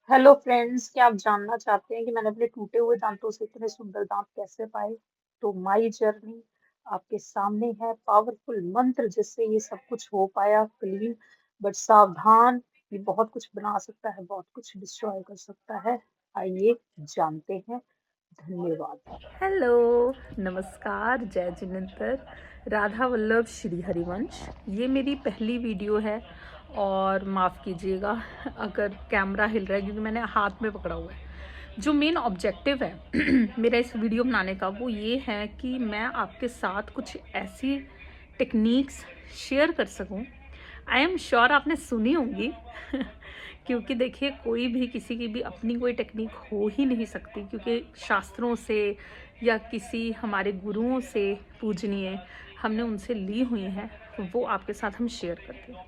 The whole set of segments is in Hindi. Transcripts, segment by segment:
हेलो फ्रेंड्स, क्या आप जानना चाहते हैं कि मैंने अपने टूटे हुए दांतों से इतने सुंदर दांत कैसे पाए? तो माई जर्नी आपके सामने है, पावरफुल मंत्र जिससे ये सब कुछ हो पाया क्लीन। बट सावधान, ये बहुत कुछ बना सकता है, बहुत कुछ डिस्ट्रॉय कर सकता है। आइए जानते हैं। धन्यवाद। हेलो, नमस्कार, जय जिनेंद्र, राधा वल्लभ श्री हरिवंश। ये मेरी पहली वीडियो है और माफ़ कीजिएगा अगर कैमरा हिल रहा है क्योंकि मैंने हाथ में पकड़ा हुआ है। जो मेन ऑब्जेक्टिव है मेरा इस वीडियो बनाने का वो ये है कि मैं आपके साथ कुछ ऐसी टेक्निक्स शेयर कर सकूं। आई एम श्योर आपने सुनी होंगी क्योंकि देखिए कोई भी किसी की भी अपनी कोई टेक्निक हो ही नहीं सकती, क्योंकि शास्त्रों से या किसी हमारे गुरुओं से पूजनीय हमने उनसे ली हुई हैं, तो वो आपके साथ हम शेयर करते हैं।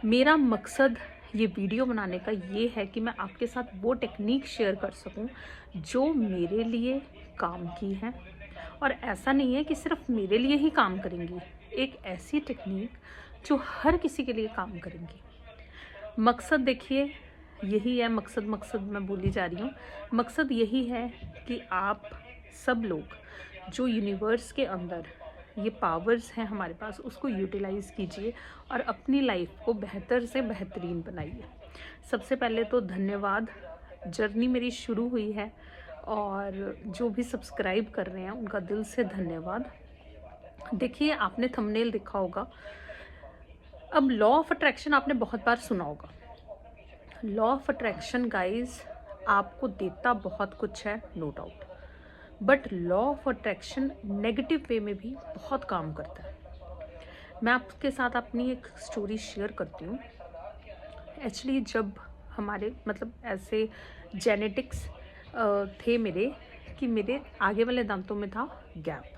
मेरा मकसद ये वीडियो बनाने का ये है कि मैं आपके साथ वो टेक्निक शेयर कर सकूं जो मेरे लिए काम की है। और ऐसा नहीं है कि सिर्फ मेरे लिए ही काम करेंगी, एक ऐसी टेक्निक जो हर किसी के लिए काम करेंगी। मकसद देखिए यही है, मकसद मकसद मैं बोली जा रही हूँ। मकसद यही है कि आप सब लोग जो यूनिवर्स के अंदर ये पावर्स हैं हमारे पास, उसको यूटिलाइज़ कीजिए और अपनी लाइफ को बेहतर से बेहतरीन बनाइए। सबसे पहले तो धन्यवाद, जर्नी मेरी शुरू हुई है और जो भी सब्सक्राइब कर रहे हैं उनका दिल से धन्यवाद। देखिए आपने थंबनेल देखा होगा। अब लॉ ऑफ अट्रैक्शन आपने बहुत बार सुना होगा। लॉ ऑफ अट्रैक्शन गाइज आपको देता बहुत कुछ है, no doubt, but law of attraction negative way में भी बहुत काम करता है। मैं आपके साथ अपनी एक स्टोरी शेयर करती हूँ। एक्चुअली जब हमारे मतलब ऐसे जेनेटिक्स थे मेरे कि मेरे आगे वाले दांतों में था गैप।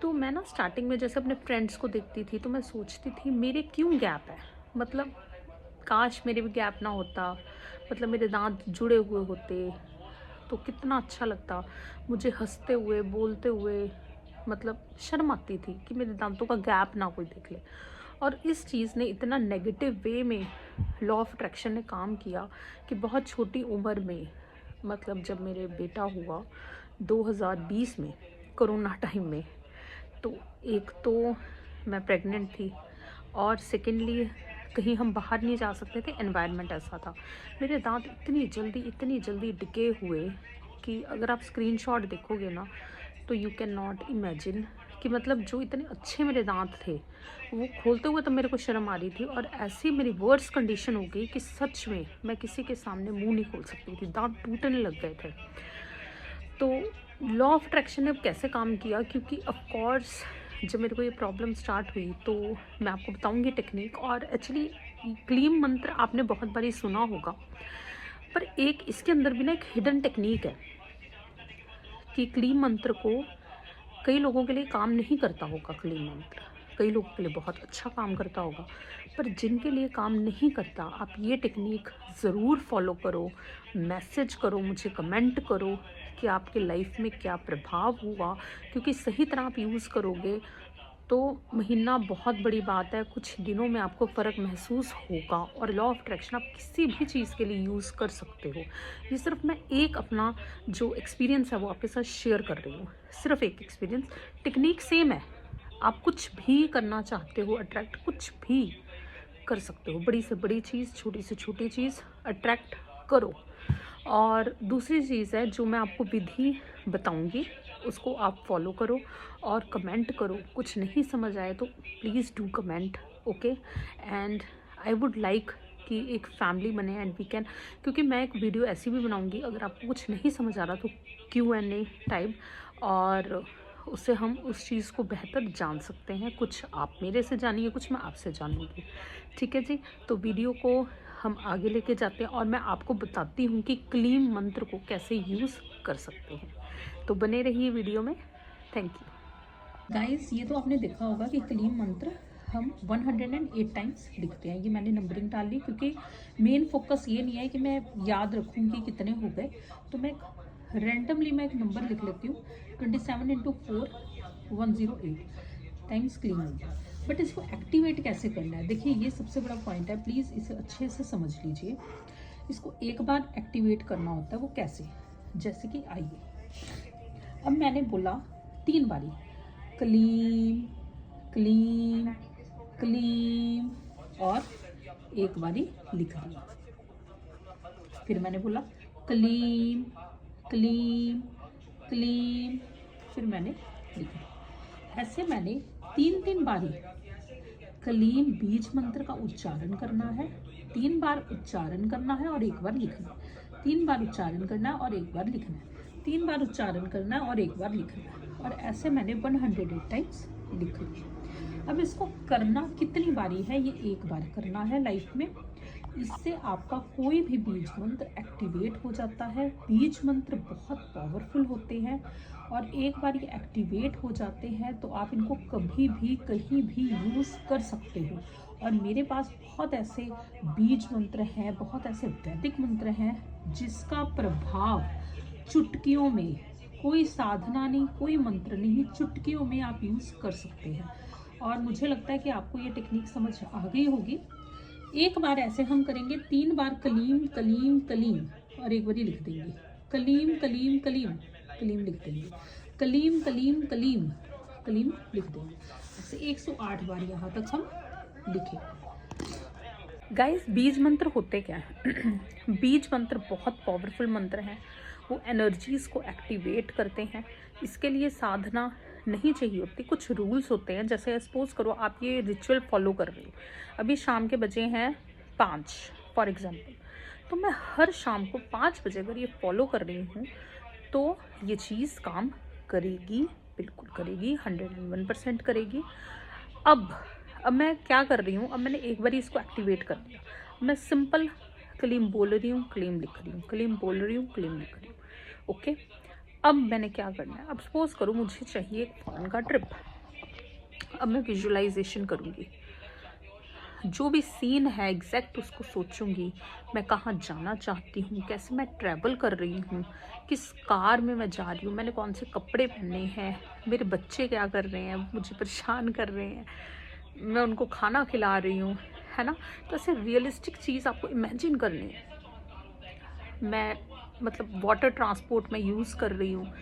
तो मैं ना स्टार्टिंग में जैसे अपने फ्रेंड्स को देखती थी तो मैं सोचती थी मेरे क्यों गैप है, मतलब काश मेरे भी गैप ना होता, मतलब मेरे दांत जुड़े हुए होते तो कितना अच्छा लगता। मुझे हंसते हुए बोलते हुए मतलब शर्म आती थी कि मेरे दांतों का गैप ना कोई देख ले। और इस चीज़ ने इतना नेगेटिव वे में लॉ ऑफ अट्रैक्शन ने काम किया कि बहुत छोटी उम्र में, मतलब जब मेरे बेटा हुआ 2020 में, कोरोना टाइम में, तो एक तो मैं प्रेग्नेंट थी और सेकेंडली कहीं हम बाहर नहीं जा सकते थे, एनवायरनमेंट ऐसा था। मेरे दांत इतनी जल्दी डिके हुए कि अगर आप स्क्रीनशॉट देखोगे ना तो यू कैन नॉट इमेजिन कि मतलब जो इतने अच्छे मेरे दांत थे वो खोलते हुए तो मेरे को शर्म आ रही थी, और ऐसी मेरी वर्स कंडीशन हो गई कि सच में मैं किसी के सामने मुंह नहीं खोल सकती थी, दांत टूटने लग गए थे। तो लॉ ऑफ अट्रैक्शन ने अब कैसे काम किया, क्योंकि ऑफ कोर्स जब मेरे को ये प्रॉब्लम स्टार्ट हुई तो मैं आपको बताऊंगी टेक्निक। और एक्चुअली क्लीम मंत्र आपने बहुत बारी सुना होगा, पर एक इसके अंदर भी ना एक हिडन टेक्निक है कि क्लीम मंत्र को कई लोगों के लिए काम नहीं करता होगा। क्लीम मंत्र कई लोगों के लिए बहुत अच्छा काम करता होगा, पर जिनके लिए काम नहीं करता आप ये टेक्निक ज़रूर फॉलो करो। मैसेज करो, मुझे कमेंट करो कि आपके लाइफ में क्या प्रभाव हुआ, क्योंकि सही तरह आप यूज़ करोगे तो महीना बहुत बड़ी बात है, कुछ दिनों में आपको फ़र्क महसूस होगा। और लॉ ऑफ अट्रैक्शन आप किसी भी चीज़ के लिए यूज़ कर सकते हो। ये सिर्फ मैं एक अपना जो एक्सपीरियंस है वो आपके साथ शेयर कर रही हूँ, सिर्फ एक एक्सपीरियंस। टेक्निक सेम है, आप कुछ भी करना चाहते हो अट्रैक्ट, कुछ भी कर सकते हो, बड़ी से बड़ी चीज़, छोटी से छोटी चीज़ अट्रैक्ट करो। और दूसरी चीज़ है जो मैं आपको विधि बताऊंगी, उसको आप फॉलो करो और कमेंट करो। कुछ नहीं समझ आए तो please do comment, okay. And I would like कि एक फैमिली बने एंड वी कैन, क्योंकि मैं एक वीडियो ऐसी भी बनाऊंगी अगर आपको कुछ नहीं समझ आ रहा तो Q&A टाइप, और उससे हम उस चीज़ को बेहतर जान सकते हैं। कुछ आप मेरे से जानिए, कुछ मैं आपसे जानूंगी, ठीक है जी। तो वीडियो को हम आगे लेके जाते हैं और मैं आपको बताती हूँ कि क्लीम मंत्र को कैसे यूज़ कर सकते हैं। तो बने रहिए वीडियो में, थैंक यू गाइस। ये तो आपने देखा होगा कि क्लीम मंत्र हम 108 टाइम्स लिखते हैं। ये मैंने नंबरिंग डाल ली क्योंकि मेन फोकस ये नहीं है कि मैं याद रखूँ कि कितने हो गए, तो मैं रैंडमली मैं एक नंबर लिख लेती हूँ, 27 × 4 108 टाइम्स क्लीन मंत्र। बट इसको एक्टिवेट कैसे करना है, देखिए ये सबसे बड़ा पॉइंट है, प्लीज़ इसे अच्छे से समझ लीजिए। इसको एक बार एक्टिवेट करना होता है। वो कैसे? जैसे कि आइए, अब मैंने बोला 3 बारी क्लीम क्लीम क्लीम और एक बारी लिख दिया। फिर मैंने बोला क्लीम क्लीम क्लीम, फिर मैंने लिखा। ऐसे मैंने 3 बारी क्लीम बीज मंत्र का उच्चारण करना है, 3 बार उच्चारण करना है और 1 बार लिखना है। 3 बार उच्चारण करना है और 1 बार लिखना है। 3 बार उच्चारण करना है और 1 बार लिखना है। और ऐसे मैंने 108 टाइम्स लिख लिया। अब इसको करना कितनी बारी है? ये 1 बार करना है लाइफ में। इससे आपका कोई भी बीज मंत्र एक्टिवेट हो जाता है। बीज मंत्र बहुत पावरफुल होते हैं और एक बार ये एक्टिवेट हो जाते हैं तो आप इनको कभी भी कहीं भी यूज़ कर सकते हो। और मेरे पास बहुत ऐसे बीज मंत्र हैं, बहुत ऐसे वैदिक मंत्र हैं जिसका प्रभाव चुटकियों में, कोई साधना नहीं, कोई मंत्र नहीं, चुटकियों में आप यूज़ कर सकते हैं। और मुझे लगता है कि आपको ये टेक्निक समझ आ गई होगी। एक बार ऐसे हम करेंगे, 3 बार कलीम कलीम कलीम और 1 बारी लिख देंगे कलीम कलीम कलीम कलीम, लिख देंगे कलीम कलीम कलीम कलीम, लिख देंगे। ऐसे 108 बार यहाँ तक हम लिखे। गाइस, बीज मंत्र होते क्या हैं? बीज मंत्र बहुत पावरफुल मंत्र हैं। वो एनर्जीज़ को एक्टिवेट करते हैं। इसके लिए साधना नहीं चाहिए होती, कुछ रूल्स होते हैं। जैसे सपोज करो आप ये रिचुअल फॉलो कर रहे हो, अभी शाम के बजे हैं 5 फॉर एग्जांपल, तो मैं हर शाम को 5 बजे अगर ये फॉलो कर रही हूँ तो ये चीज़ काम करेगी, बिल्कुल करेगी, 101% करेगी। अब मैं क्या कर रही हूँ, अब मैंने एक बार इसको एक्टिवेट कर दिया। मैं सिंपल क्लीम बोल रही हूँ, क्लीम लिख रही हूँ, क्लीम बोल रही हूँ, क्लीम लिख रही हूँ। ओके, अब मैंने क्या करना है, अब सपोज करो मुझे चाहिए एक फॉरेन का ट्रिप। अब मैं विजुअलाइजेशन करूँगी, जो भी सीन है एग्जैक्ट उसको सोचूंगी। मैं कहाँ जाना चाहती हूँ, कैसे मैं ट्रैवल कर रही हूँ, किस कार में मैं जा रही हूँ, मैंने कौन से कपड़े पहने हैं, मेरे बच्चे क्या कर रहे हैं, मुझे परेशान कर रहे हैं, मैं उनको खाना खिला रही हूँ, है ना। तो ऐसे रियलिस्टिक चीज़ आपको इमेजिन करनी है। मैं मतलब वाटर ट्रांसपोर्ट में यूज़ कर रही हूँ,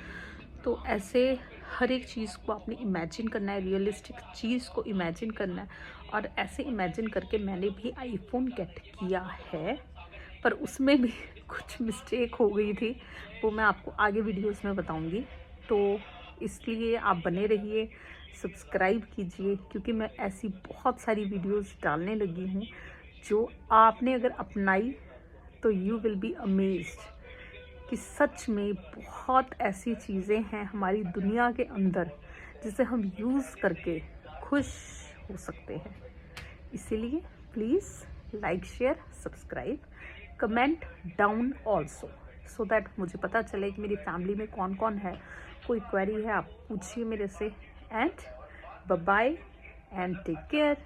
तो ऐसे हर एक चीज़ को आपने इमेजिन करना है, रियलिस्टिक चीज़ को इमेजिन करना है। और ऐसे इमेजिन करके मैंने भी आईफोन गेट किया है, पर उसमें भी कुछ मिस्टेक हो गई थी, वो मैं आपको आगे वीडियोस में बताऊंगी। तो इसलिए आप बने रहिए, सब्सक्राइब कीजिए, क्योंकि मैं ऐसी बहुत सारी वीडियोस डालने लगी हूँ जो आपने अगर अपनाई तो यू विल बी अमेज्ड कि सच में बहुत ऐसी चीज़ें हैं हमारी दुनिया के अंदर जिसे हम यूज़ करके खुश हो सकते हैं। इसीलिए please like, share, subscribe, comment down also, so that मुझे पता चले कि मेरी फैमिली में कौन कौन है। कोई क्वेरी है आप पूछिए मेरे से। And bye bye and take care.